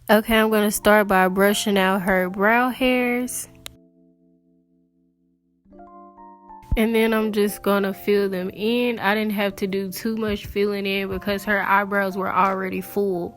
Okay, I'm going to start by brushing out her brow hairs. And then I'm just going to fill them in. I didn't have to do too much filling in because her eyebrows were already full.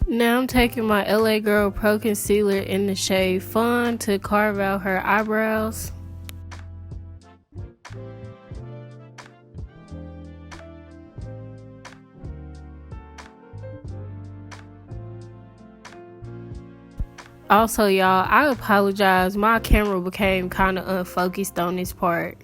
Now I'm taking my LA Girl Pro Concealer in the shade Fawn to carve out her eyebrows. Also, y'all, I apologize. My camera became kind of unfocused on this part.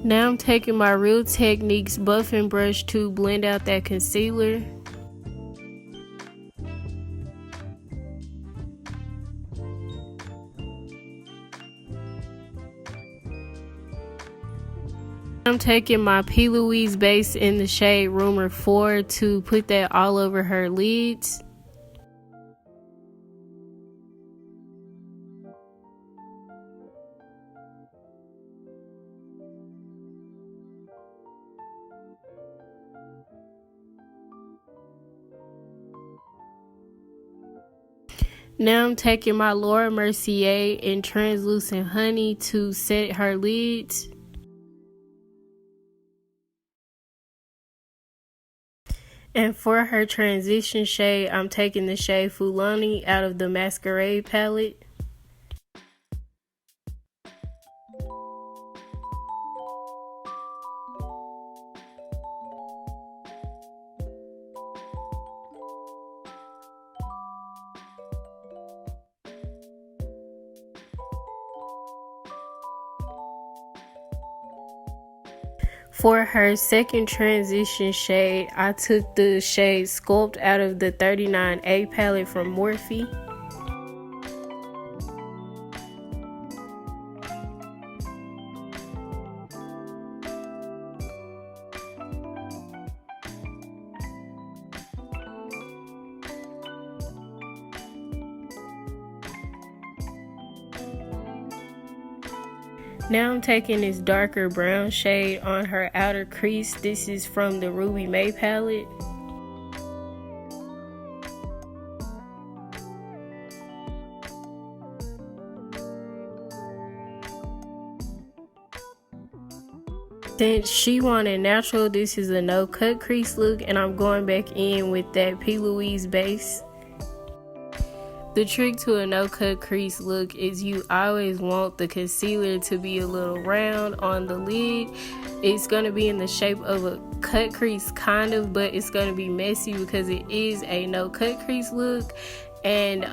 Now I'm taking my Real Techniques buffing brush to blend out that concealer. I'm taking my p.louise base in the shade Rumor 4 to put that all over her lids. Now I'm taking my Laura Mercier in Translucent Honey to set her lids. And for her transition shade, I'm taking the shade Fulani out of the Masquerade palette. For her second transition shade, I took the shade Sculpt out of the 39A palette from Morphe. Now I'm taking this darker brown shade on her outer crease. This is from the Ruby May palette. Since she wanted natural, this is a no cut crease look, and I'm going back in with that p.louise base. The trick to a no cut crease look is you always want the concealer to be a little round on the lid. It's going to be in the shape of a cut crease kind of, but it's going to be messy because it is a no cut crease look, and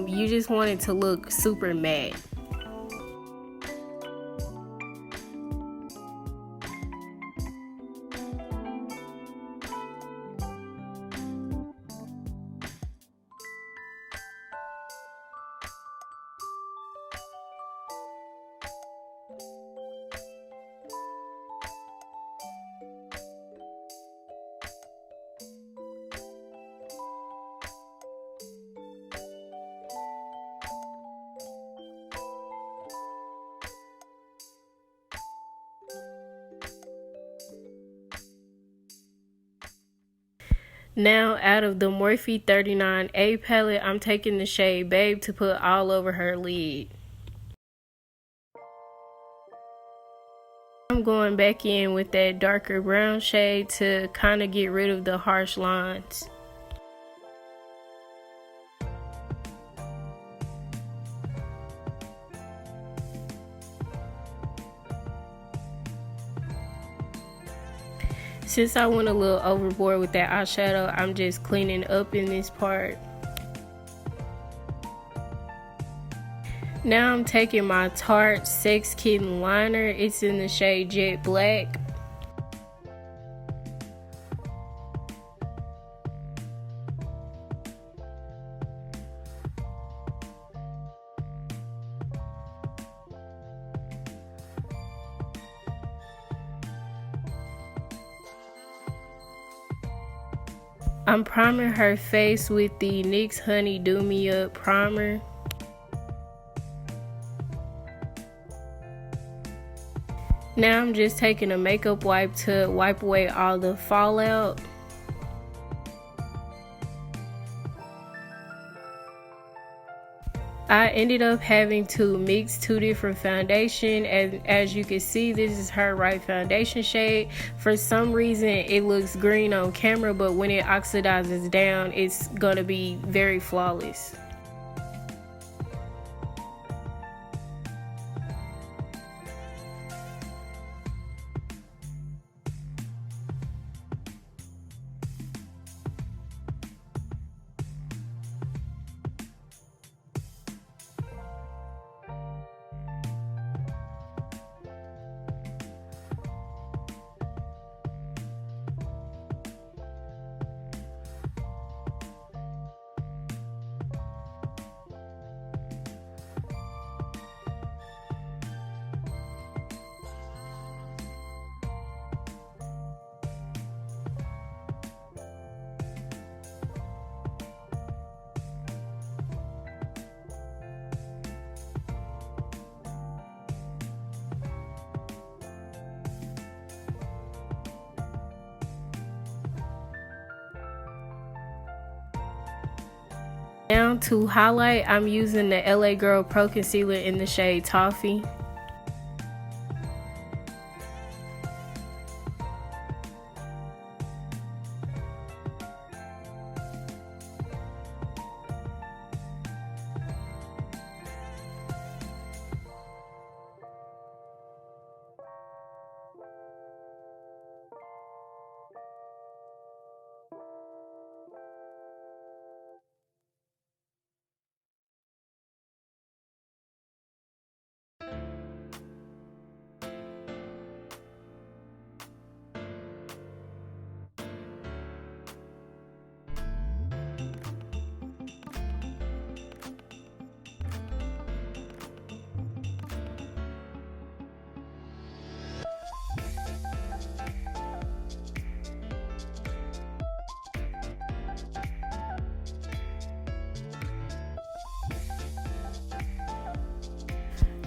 you just want it to look super matte. Now out of the Morphe 39A palette, I'm taking the shade Babe to put all over her lid. I'm going back in with that darker brown shade to kind of get rid of the harsh lines. Since I went a little overboard with that eyeshadow, I'm just cleaning up in this part. Now I'm taking my Tarte Sex Kitten liner. It's in the shade Jet Black. I'm priming her face with the NYX Honey Do Me Up primer. Now I'm just taking a makeup wipe to wipe away all the fallout. I ended up having to mix two different foundation, and as you can see, this is her right foundation shade. For some reason it looks green on camera, but when it oxidizes down, it's gonna be very flawless. Now to highlight, I'm using the LA Girl Pro Concealer in the shade Toffee.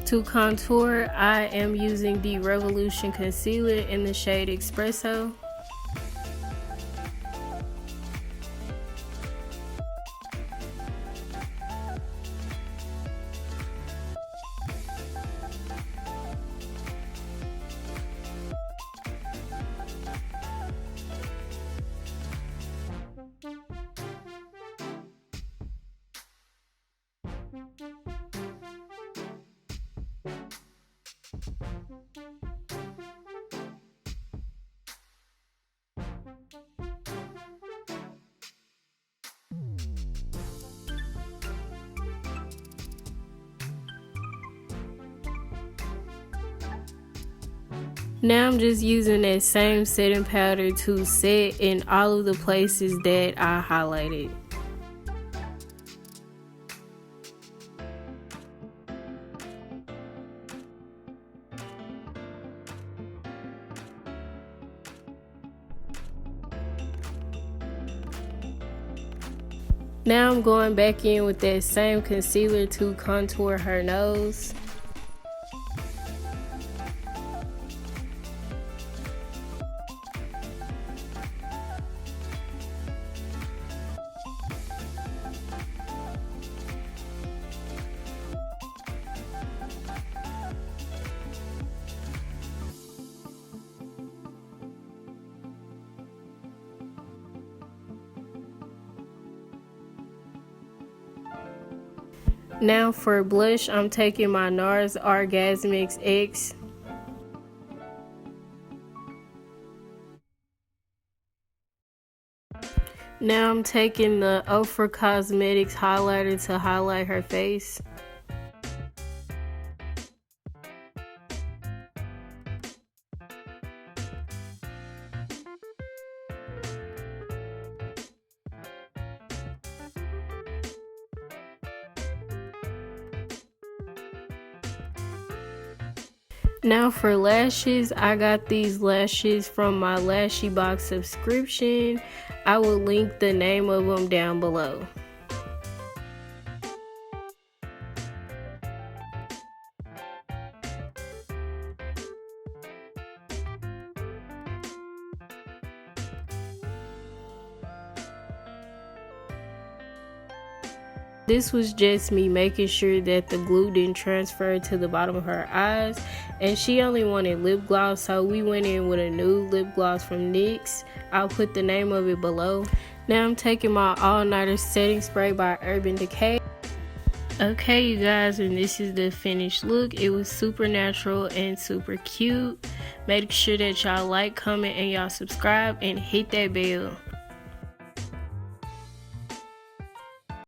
To contour, I am using the Revolution Concealer in the shade Espresso. Now I'm just using that same setting powder to set in all of the places that I highlighted. Now I'm going back in with that same concealer to contour her nose. Now for blush, I'm taking my NARS Orgasmix X. Now I'm taking the Ofra Cosmetics highlighter to highlight her face. Now for lashes, I got these lashes from my Lashy Box subscription. I will link the name of them down below. This was just me making sure that the glue didn't transfer to the bottom of her eyes, and she only wanted lip gloss, so we went in with a nude lip gloss from NYX. I'll put the name of it below. Now I'm taking my All Nighter setting spray by Urban Decay. Okay you guys, and this is the finished look. It was super natural and super cute. Make sure that y'all like, comment, and y'all subscribe and hit that bell.